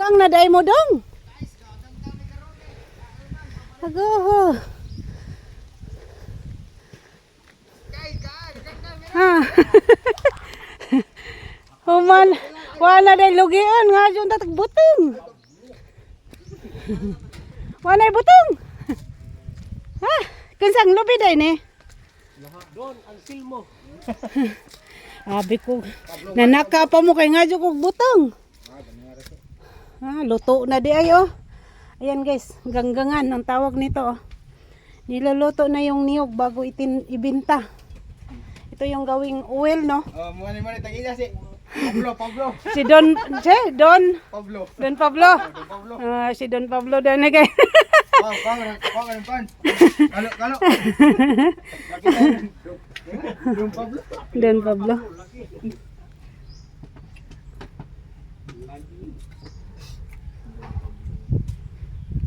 Kang naday mo dong. Ago. Ha. Human, wala day lugian nga jud tatag butong. Wala butong. Ha, kunsang lubi day ni? Doon ang silmo. Abi ko, nanaka pa mo kay nga jud kog butong. Luto na di ay oh. Ayan guys, ganggangan ang tawag nito oh. Niluluto na yung niyog bago ibinta. Ito yung gawing oil no. Oh, muna tagina si Pablo. Si Don Pablo. Don Pablo. Pablo. Si Don Pablo dan ni kay. Pan. Kalo. Don Pablo.